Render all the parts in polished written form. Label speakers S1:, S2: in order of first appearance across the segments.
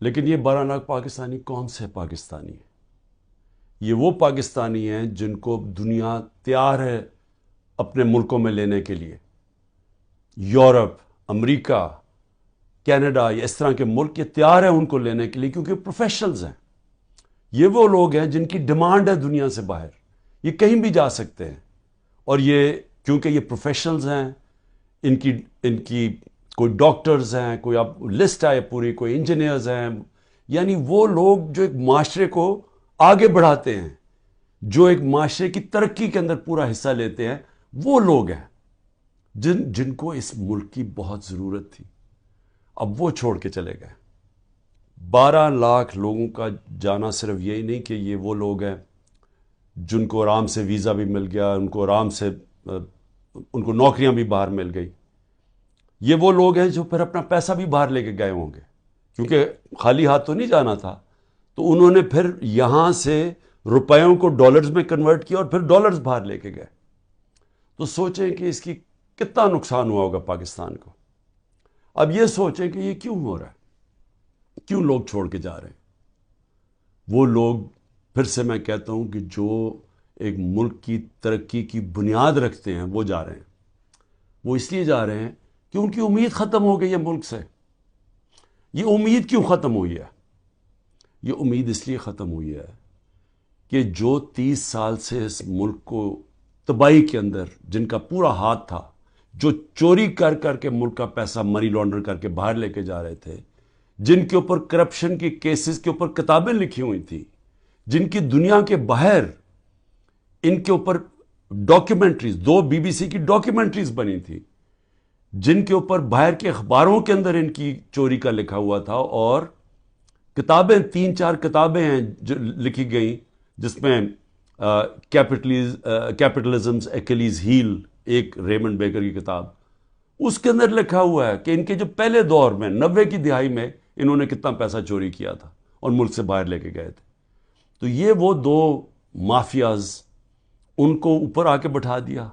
S1: لیکن یہ 12 لاکھ پاکستانی کون سے پاکستانی ہیں؟ یہ وہ پاکستانی ہیں جن کو دنیا تیار ہے اپنے ملکوں میں لینے کے لیے. یورپ، امریکہ، کینیڈا، یہ اس طرح کے ملک یہ تیار ہیں ان کو لینے کے لیے، کیونکہ پروفیشنلز ہیں. یہ وہ لوگ ہیں جن کی ڈیمانڈ ہے دنیا سے باہر، یہ کہیں بھی جا سکتے ہیں. اور یہ کیونکہ یہ پروفیشنلز ہیں، ان کی کوئی ڈاکٹرز ہیں، کوئی اب لسٹ ہے پوری، کوئی انجینئرز ہیں. یعنی وہ لوگ جو ایک معاشرے کو آگے بڑھاتے ہیں، جو ایک معاشرے کی ترقی کے اندر پورا حصہ لیتے ہیں، وہ لوگ ہیں جن کو اس ملک کی بہت ضرورت تھی. اب وہ چھوڑ کے چلے گئے. 12 لاکھ لوگوں کا جانا صرف یہی نہیں کہ یہ وہ لوگ ہیں جن کو آرام سے ویزا بھی مل گیا، ان کو آرام سے ان کو نوکریاں بھی باہر مل گئی. یہ وہ لوگ ہیں جو پھر اپنا پیسہ بھی باہر لے کے گئے ہوں گے، کیونکہ خالی ہاتھ تو نہیں جانا تھا. تو انہوں نے پھر یہاں سے روپیوں کو ڈالرز میں کنورٹ کیا اور پھر ڈالرز باہر لے کے گئے. تو سوچیں کہ اس کی کتنا نقصان ہوا ہوگا پاکستان کو. اب یہ سوچیں کہ یہ کیوں ہو رہا ہے، کیوں لوگ چھوڑ کے جا رہے ہیں. وہ لوگ، پھر سے میں کہتا ہوں کہ جو ایک ملک کی ترقی کی بنیاد رکھتے ہیں وہ جا رہے ہیں. وہ اس لیے جا رہے ہیں کہ ان کی امید ختم ہو گئی ہے ملک سے. یہ امید کیوں ختم ہوئی ہے؟ یہ امید اس لیے ختم ہوئی ہے کہ جو 30 سال سے اس ملک کو تباہی کے اندر جن کا پورا ہاتھ تھا، جو چوری کر کر کے ملک کا پیسہ منی لانڈر کر کے باہر لے کے جا رہے تھے، جن کے اوپر کرپشن کی کیسز کے اوپر کتابیں لکھی ہوئی تھیں، جن کی دنیا کے باہر ان کے اوپر ڈاکیومنٹریز، 2 BBC کی ڈاکیومنٹریز بنی تھی، جن کے اوپر باہر کے اخباروں کے اندر ان کی چوری کا لکھا ہوا تھا. اور کتابیں 3-4 کتابیں ہیں جو لکھی گئیں، جس میں کیپٹلزمز ایکلیز ہیل، ایک ریمنڈ بیکر کی کتاب، اس کے اندر لکھا ہوا ہے کہ ان کے جو پہلے دور میں 90 کی دہائی میں انہوں نے کتنا پیسہ چوری کیا تھا اور ملک سے باہر لے کے گئے تھے. تو یہ وہ 2 مافیاز، ان کو اوپر آ کے بٹھا دیا.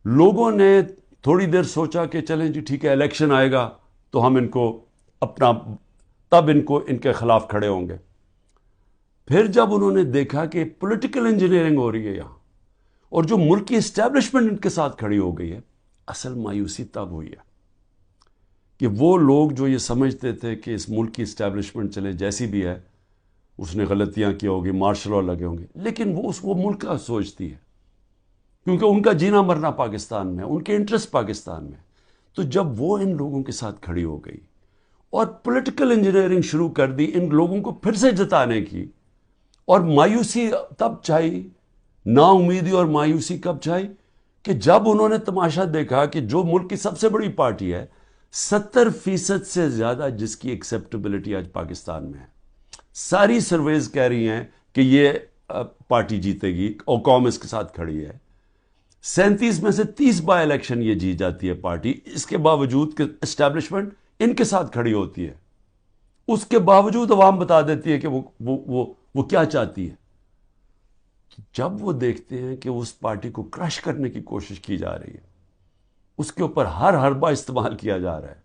S1: لوگوں نے تھوڑی دیر سوچا کہ چلیں جی ٹھیک ہے، الیکشن آئے گا تو ہم ان کو اپنا، تب ان کے خلاف کھڑے ہوں گے. پھر جب انہوں نے دیکھا کہ پولیٹیکل انجینئرنگ ہو رہی ہے یہاں، اور جو ملک کی اسٹیبلشمنٹ ان کے ساتھ کھڑی ہو گئی ہے، اصل مایوسی تب ہوئی ہے کہ وہ لوگ جو یہ سمجھتے تھے کہ اس ملک کی اسٹیبلشمنٹ چلے جیسی بھی ہے، اس نے غلطیاں کی ہوگی، مارشل لا لگے ہوں گے، لیکن وہ ملک کا سوچتی ہے، کیونکہ ان کا جینا مرنا پاکستان میں، ان کے انٹرسٹ پاکستان میں. تو جب وہ ان لوگوں کے ساتھ کھڑی ہو گئی اور پولیٹیکل انجینئرنگ شروع کر دی ان لوگوں کو پھر سے جتانے کی، اور مایوسی تب چھائی، نا امیدی اور مایوسی کب چھائی کہ جب انہوں نے تماشا دیکھا کہ جو ملک کی سب سے بڑی پارٹی ہے، 70% سے زیادہ جس کی ایکسیپٹیبلٹی آج پاکستان میں ہے، ساری سرویز کہہ رہی ہیں کہ یہ پارٹی جیتے گی اور قوم اس کے ساتھ کھڑی ہے. 37 میں سے 30 بائی الیکشن یہ جیت جاتی ہے پارٹی، اس کے باوجود کہ اسٹیبلشمنٹ ان کے ساتھ کھڑی ہوتی ہے. اس کے باوجود عوام بتا دیتی ہے کہ وہ کیا چاہتی ہے. جب وہ دیکھتے ہیں کہ اس پارٹی کو کرش کرنے کی کوشش کی جا رہی ہے، اس کے اوپر ہر حربہ استعمال کیا جا رہا ہے،